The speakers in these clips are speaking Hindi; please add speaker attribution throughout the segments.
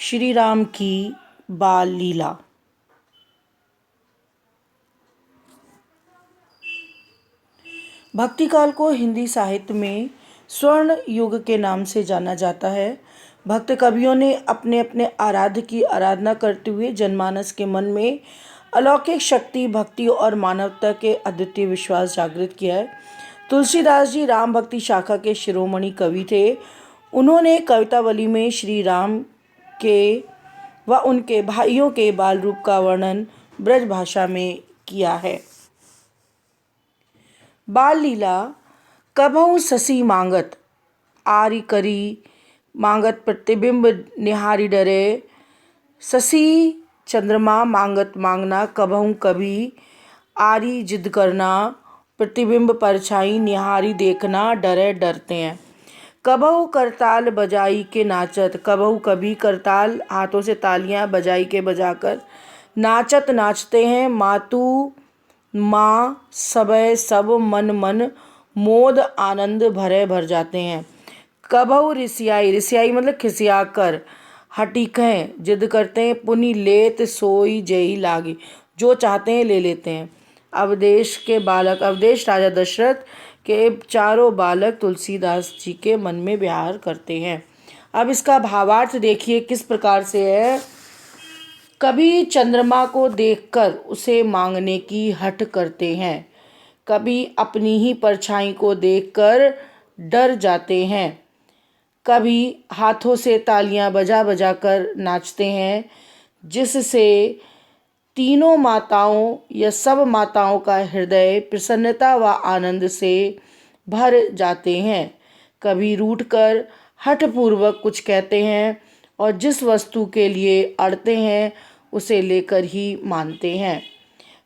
Speaker 1: श्री राम की बाल लीला। भक्तिकाल को हिंदी साहित्य में स्वर्ण युग के नाम से जाना जाता है। भक्त कवियों ने अपने अपने आराध्य की आराधना करते हुए जनमानस के मन में अलौकिक शक्ति, भक्ति और मानवता के अद्वितीय विश्वास जागृत किया है। तुलसीदास जी राम भक्ति शाखा के शिरोमणि कवि थे। उन्होंने कवितावली में श्री राम के व उनके भाइयों के बाल रूप का वर्णन ब्रज भाषा में किया है। बाल लीला। कबहु ससी मांगत आरी करी, मांगत प्रतिबिंब निहारी डरे। ससी चंद्रमा मांगत मांगना, कबहु कभी आरी जिद करना। प्रतिबिंब परछाई निहारी देखना, डरे डरते हैं। कबहु करताल बजाई के नाचत, कबहु कभी करताल हाथों से तालियां बजाई के बजाकर नाचत नाचते हैं। मातु माँ सबय सब मन मन, मोद आनंद भरे भर जाते हैं। कबहु रिसियाई, रिसियाई मतलब खिसिया कर, हटी कहें जिद करते हैं। पुनि लेत सोई जेई लागी, जो चाहते हैं ले लेते हैं। अवदेश के बालक, अवदेश राजा दशरथ के चारों बालक तुलसीदास जी के मन में विहार करते हैं। अब इसका भावार्थ देखिए किस प्रकार से है। कभी चंद्रमा को देखकर उसे मांगने की हठ करते हैं, कभी अपनी ही परछाई को देखकर डर जाते हैं, कभी हाथों से तालियां बजा बजा कर नाचते हैं, जिससे तीनों माताओं या सब माताओं का हृदय प्रसन्नता व आनंद से भर जाते हैं। कभी रूठकर हठपूर्वक कुछ कहते हैं और जिस वस्तु के लिए अड़ते हैं उसे लेकर ही मानते हैं।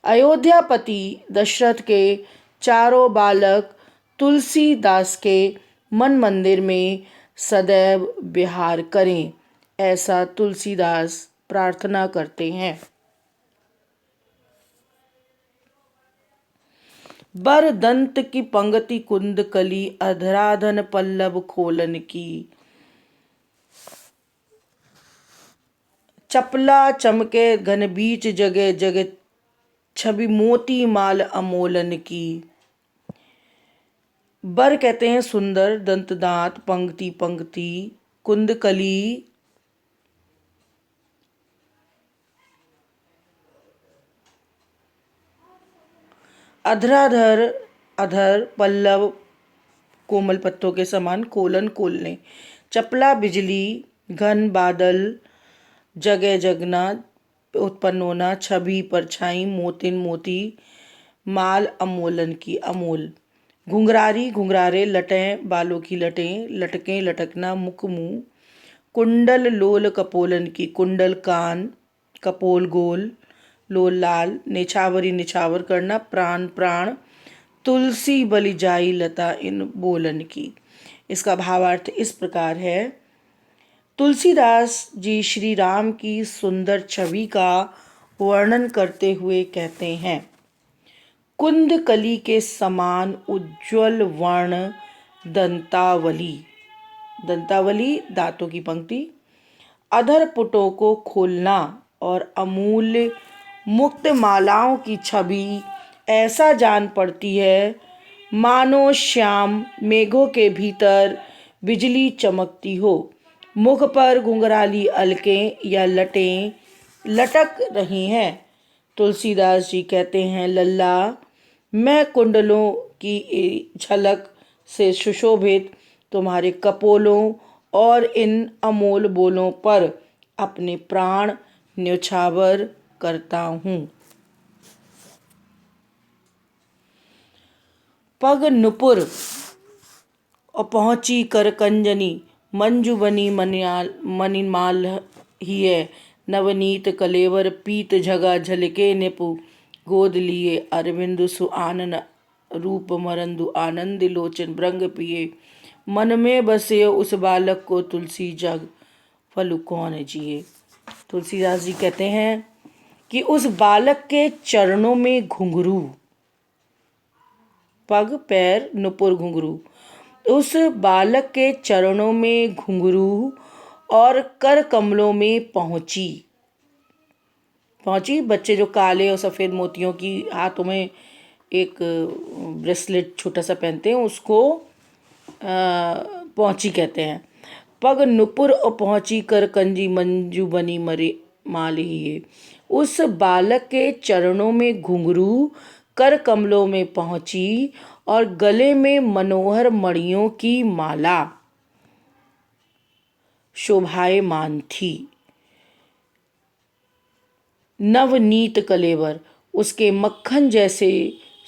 Speaker 1: अयोध्यापति दशरथ के चारों बालक तुलसीदास के मन मंदिर में सदैव विहार करें, ऐसा तुलसीदास प्रार्थना करते हैं। बर दंत की पंक्ति कुंद कली, अधराधन पल्लव खोलन की। चपला चमके घन बीच जगह जगह, छवि मोती माल अमोलन की। बर कहते हैं सुंदर, दंत दांत, पंक्ति पंक्ति, कुंदकली अधराधर, अधर, पल्लव कोमल पत्तों के समान, कोलन कोलने। चपला बिजली, घन बादल, जगह जगना उत्पन्न होना, छवि परछाई, मोतिन मोती, माल अमोलन की अमोल। घुंघरारी घुंघरारे, लटें बालों की लटें, लटकें लटकना, मुख मुंह। कुंडल लोल कपोलन की, कुंडल कान, कपोल गोल, लोल लाल। निछावरी निछावर करना, प्राण प्राण। तुलसी बलि जाई लता इन बोलन की। इसका भावार्थ इस प्रकार है। तुलसीदास जी श्री राम की सुंदर छवि का वर्णन करते हुए कहते हैं, कुंद कली के समान उज्ज्वल वर्ण दंतावली, दंतावली दांतों की पंक्ति, अधर पुटों को खोलना और अमूल्य मुक्त मालाओं की छवि ऐसा जान पड़ती है मानो श्याम मेघों के भीतर बिजली चमकती हो। मुख पर घुंघराली अलकें या लटें लटक रही हैं। तुलसीदास जी कहते हैं, लल्ला मैं कुंडलों की झलक से सुशोभित तुम्हारे कपोलों और इन अमोल बोलों पर अपने प्राण न्यौछावर करता हूँ। पग नुपुर और पहुँची कर कंजनी, मंजू बनी मणिमाल ही है। नवनीत कलेवर पीत झगा झलके निपु, गोद लिए अरविंद सुआनन रूप मरंदु आनंद लोचन भृंग पिए। मन में बसे उस बालक को तुलसी जग, फलु कौन जिए। तुलसीदास जी कहते हैं कि उस बालक के चरणों में घुंघरू, पग पैर नुपुर घुंघरू, उस बालक के चरणों में घुंघरू और कर कमलों में पहुंची। बच्चे जो काले और सफ़ेद मोतियों की हाथों में एक ब्रेसलेट छोटा सा पहनते हैं उसको पहुंची कहते हैं। पग नुपुर और पहुंची कर कंजी मंजू बनी मरे माली। उस बालक के चरणों में घुंघरू कर कमलों में पहुंची और गले में मनोहर मणियों की माला शोभायमान थी। नवनीत कलेवर उसके मक्खन जैसे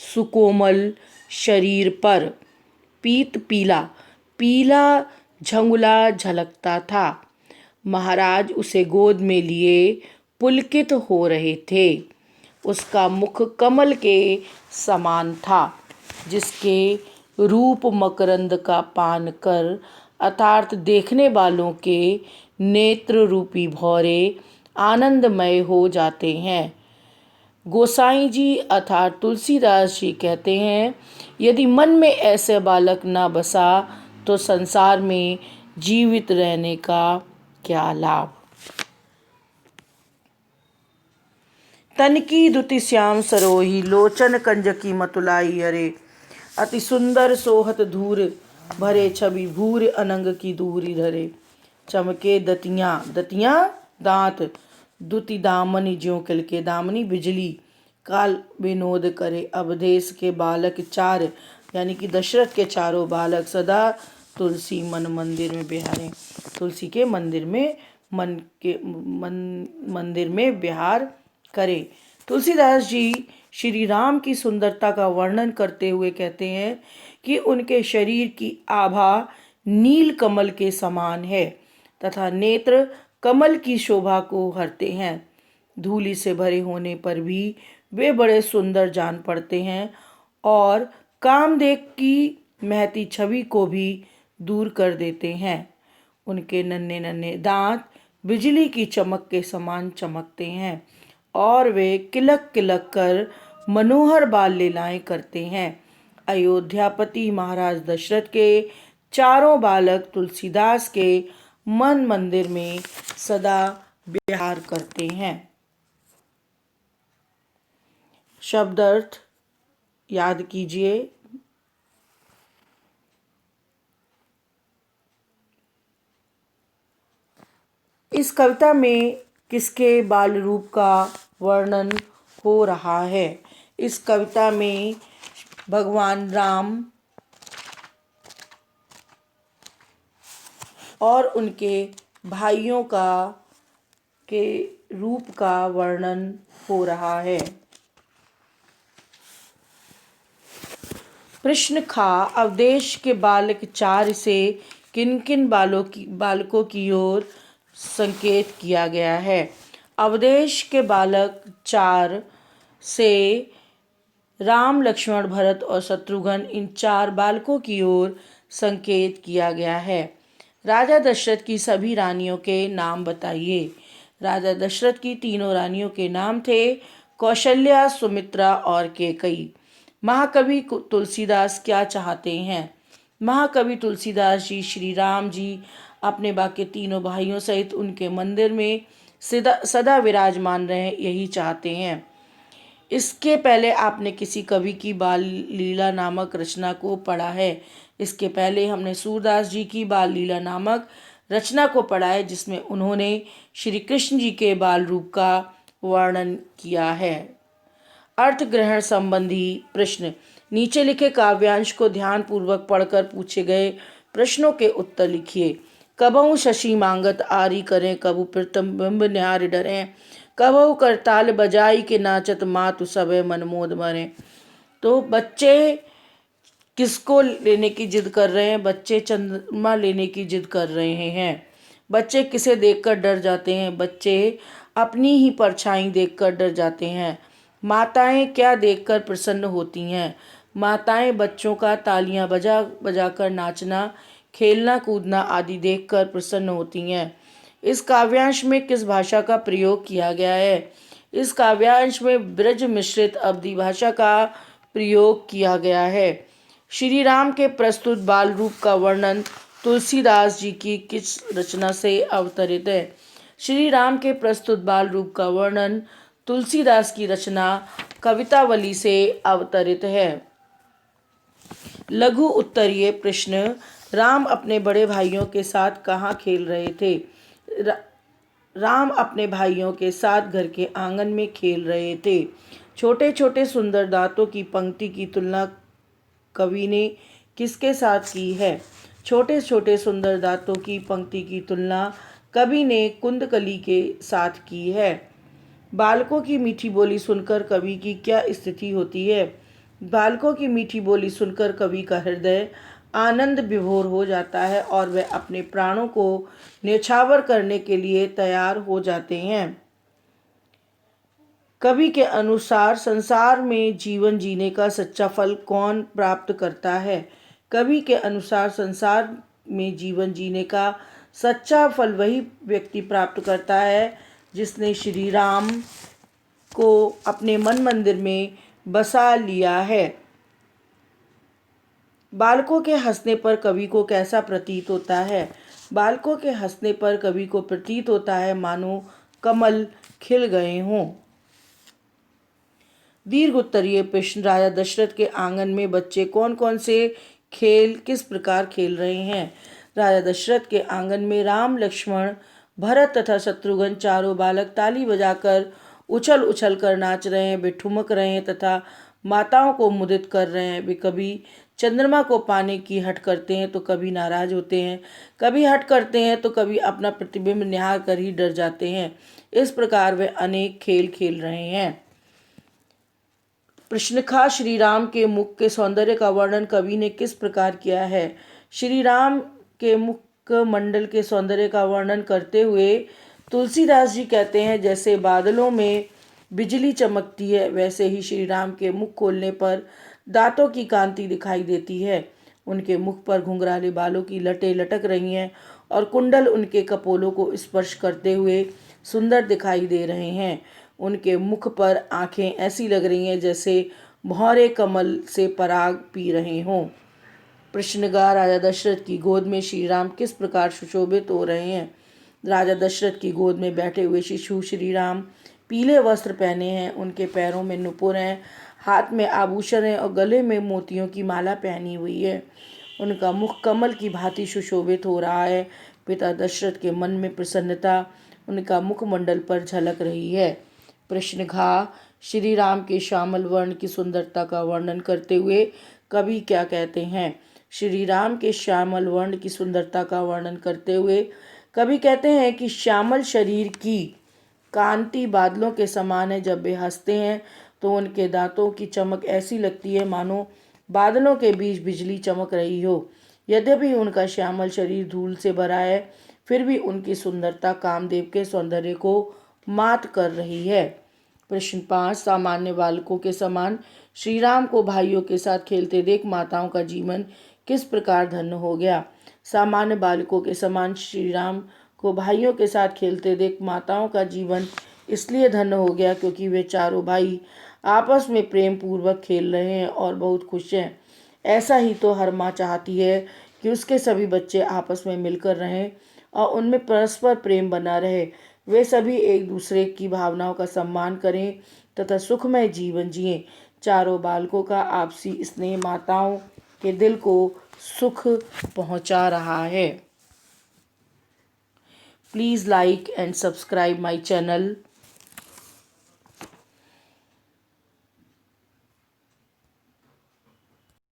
Speaker 1: सुकोमल शरीर पर पीत पीला पीला झंगुला झलकता था। महाराज उसे गोद में लिए पुलकित हो रहे थे। उसका मुख कमल के समान था, जिसके रूप मकरंद का पान कर अर्थात देखने वालों के नेत्र रूपी भौरे आनंदमय हो जाते हैं। गोसाई जी अर्थात तुलसीदास जी कहते हैं, यदि मन में ऐसे बालक न बसा तो संसार में जीवित रहने का क्या लाभ। तन की दुति श्याम सरोही लोचन कंजकी मतुलाई हरे। अति सुंदर सोहत धूर भरे छवि भूर अनंग की दूरी धरे। चमके दतियाँ दांत दुति दामनी ज्यों किलके दामनी बिजली काल विनोद करे। अवधेश के बालक चार यानी कि दशरथ के चारों बालक सदा तुलसी मन मंदिर में बिहारे। तुलसी के मंदिर में मंदिर में विहार करे। तुलसीदास जी श्री राम की सुंदरता का वर्णन करते हुए कहते हैं कि उनके शरीर की आभा नील कमल के समान है तथा नेत्र कमल की शोभा को हरते हैं। धूलि से भरे होने पर भी वे बड़े सुंदर जान पड़ते हैं और कामदेव की महती छवि को भी दूर कर देते हैं। उनके नन्हे नन्हे दांत बिजली की चमक के समान चमकते हैं और वे किलक किलक कर मनोहर बाल लीलाएं करते हैं। अयोध्यापति महाराज दशरथ के चारों बालक तुलसीदास के मन मंदिर में सदा विहार करते हैं। शब्द अर्थ याद कीजिए। इस कविता में किसके बाल रूप का वर्णन हो रहा है? इस कविता में भगवान राम और उनके भाइयों के रूप का वर्णन हो रहा है। प्रश्न खा अवधेश के बालक चार से किन किन बालकों की ओर संकेत किया गया है? अवधेश के बालक चार से राम लक्ष्मण भरत और शत्रुघ्न इन चार बालकों की ओर संकेत किया गया है। राजा दशरथ की सभी रानियों के नाम बताइए। राजा दशरथ की तीनों रानियों के नाम थे कौशल्या, सुमित्रा और कैकेयी। महाकवि तुलसीदास क्या चाहते हैं? महाकवि तुलसीदास जी श्री राम जी अपने बाकी तीनों भाइयों सहित उनके मंदिर में सदा विराजमान रहे, यही चाहते हैं। इसके पहले आपने किसी कवि की बाल लीला नामक रचना को पढ़ा है। इसके पहले हमने सूरदास जी की बाल लीला नामक रचना को पढ़ा है, जिसमें उन्होंने श्री कृष्ण जी के बाल रूप का वर्णन किया है। अर्थ ग्रहण संबंधी प्रश्न। नीचे लिखे काव्यांश को ध्यान पूर्वक पढ़कर पूछे गए प्रश्नों के उत्तर लिखिए। कबहु शशि मांगत आरी करें, कबहु प्रतिबिंब निहार डरें, कबहु करताल बजाई के नाचत मातु सबे मनमोद मरे। तो बच्चे किसको लेने की जिद कर रहे हैं? बच्चे चंद्रमा लेने की जिद कर रहे हैं। बच्चे किसे देखकर डर जाते हैं? बच्चे अपनी ही परछाई देखकर डर जाते हैं। माताएं क्या देखकर प्रसन्न होती हैं? माताएं बच्चों का तालियां बजा बजाकर नाचना, खेलना कूदना आदि देखकर प्रसन्न होती हैं। इस काव्यांश में किस भाषा का प्रयोग किया गया है? इस काव्यांश में ब्रज मिश्रित अवधी भाषा का प्रयोग किया गया है। श्री राम के प्रस्तुत बाल रूप का वर्णन तुलसीदास जी की किस रचना से अवतरित है? श्री राम के प्रस्तुत बाल रूप का वर्णन तुलसीदास की रचना कवितावली से अवतरित है। लघु उत्तरीय प्रश्न, राम अपने बड़े भाइयों के साथ कहाँ खेल रहे थे? राम अपने भाइयों के साथ घर के आंगन में खेल रहे थे। छोटे छोटे सुंदर दांतों की पंक्ति की तुलना कवि ने किसके साथ की है? छोटे छोटे सुंदर दांतों की पंक्ति की तुलना कवि ने कुंदकली के साथ की है। बालकों की मीठी बोली सुनकर कवि की क्या स्थिति होती है? बालकों की मीठी बोली सुनकर कवि का हृदय आनंद विभोर हो जाता है और वह अपने प्राणों को न्यौछावर करने के लिए तैयार हो जाते हैं। कवि के अनुसार संसार में जीवन जीने का सच्चा फल कौन प्राप्त करता है? कवि के अनुसार संसार में जीवन जीने का सच्चा फल वही व्यक्ति प्राप्त करता है जिसने श्री राम को अपने मन मंदिर में बसा लिया है। बालकों के हंसने पर कवि को कैसा प्रतीत होता है? बालकों के हंसने पर कवि को प्रतीत होता है मानो कमल खिल गए हों। दीर्घ उत्तरीय प्रश्न, राजा दशरथ के आंगन में बच्चे कौन कौन से खेल किस प्रकार खेल रहे हैं? राजा दशरथ के आंगन में राम, लक्ष्मण, भरत तथा शत्रुघ्न चारों बालक ताली बजाकर उछल उछल कर नाच रहे हैं। वे ठुमक रहे हैं तथा माताओं को मुदित कर रहे हैं। वे कभी चंद्रमा को पाने की हट करते हैं तो कभी नाराज होते हैं, कभी हट करते हैं तो कभी अपना प्रतिबिंब निहार कर ही डर जाते हैं। इस प्रकार वे अनेक खेल खेल रहे हैं। प्रश्न खा, श्री राम के मुख के सौंदर्य का वर्णन कवि ने किस प्रकार किया है? श्री राम के मुख मंडल के सौंदर्य का वर्णन करते हुए तुलसीदास जी कहते हैं, जैसे बादलों में बिजली चमकती है वैसे ही श्री राम के मुख खोलने पर दांतों की कांति दिखाई देती है। उनके मुख पर घुंघराले बालों की लटें लटक रही हैं और कुंडल उनके कपोलों को स्पर्श करते हुए सुंदर दिखाई दे रहे हैं। उनके मुख पर आंखें ऐसी लग रही हैं जैसे भौरे कमल से पराग पी रहे हों। प्रश्नगा, राजा दशरथ की गोद में श्री राम किस प्रकार सुशोभित हो रहे हैं? राजा दशरथ की गोद में बैठे हुए शिशु श्री राम पीले वस्त्र पहने हैं। उनके पैरों में नुपुर हैं, हाथ में आभूषण हैं और गले में मोतियों की माला पहनी हुई है। उनका मुख कमल की भांति सुशोभित हो रहा है। पिता दशरथ के मन में प्रसन्नता उनका मुखमंडल पर झलक रही है। प्रश्न घा, श्री राम के श्यामल वर्ण की सुंदरता का वर्णन करते हुए कवि क्या कहते हैं? श्री राम के श्यामल वर्ण की सुंदरता का वर्णन करते हुए कवि कहते हैं कि श्यामल शरीर की कांति बादलों के समान है। जब वे हंसते हैं तो उनके दांतों की चमक ऐसी लगती है मानो बादलों के बीच बिजली चमक रही हो। यद्यपि उनका श्यामल शरीर धूल से भरा है, फिर भी उनकी सुंदरता कामदेव के सौंदर्य को मात कर रही है। प्रश्न 5, सामान्य बालकों के समान श्री राम को भाइयों के साथ खेलते देख माताओं का जीवन किस प्रकार धन्य हो गया? सामान्य बालकों के समान श्री राम को भाइयों के साथ खेलते देख माताओं का जीवन इसलिए धन्य हो गया क्योंकि वे चारों भाई आपस में प्रेम पूर्वक खेल रहे हैं और बहुत खुश हैं। ऐसा ही तो हर माँ चाहती है कि उसके सभी बच्चे आपस में मिलकर रहें और उनमें परस्पर प्रेम बना रहे। वे सभी एक दूसरे की भावनाओं का सम्मान करें तथा सुखमय जीवन जिएं। चारों बालकों का आपसी स्नेह माताओं के दिल को सुख पहुंचा रहा है। Please like and subscribe my channel.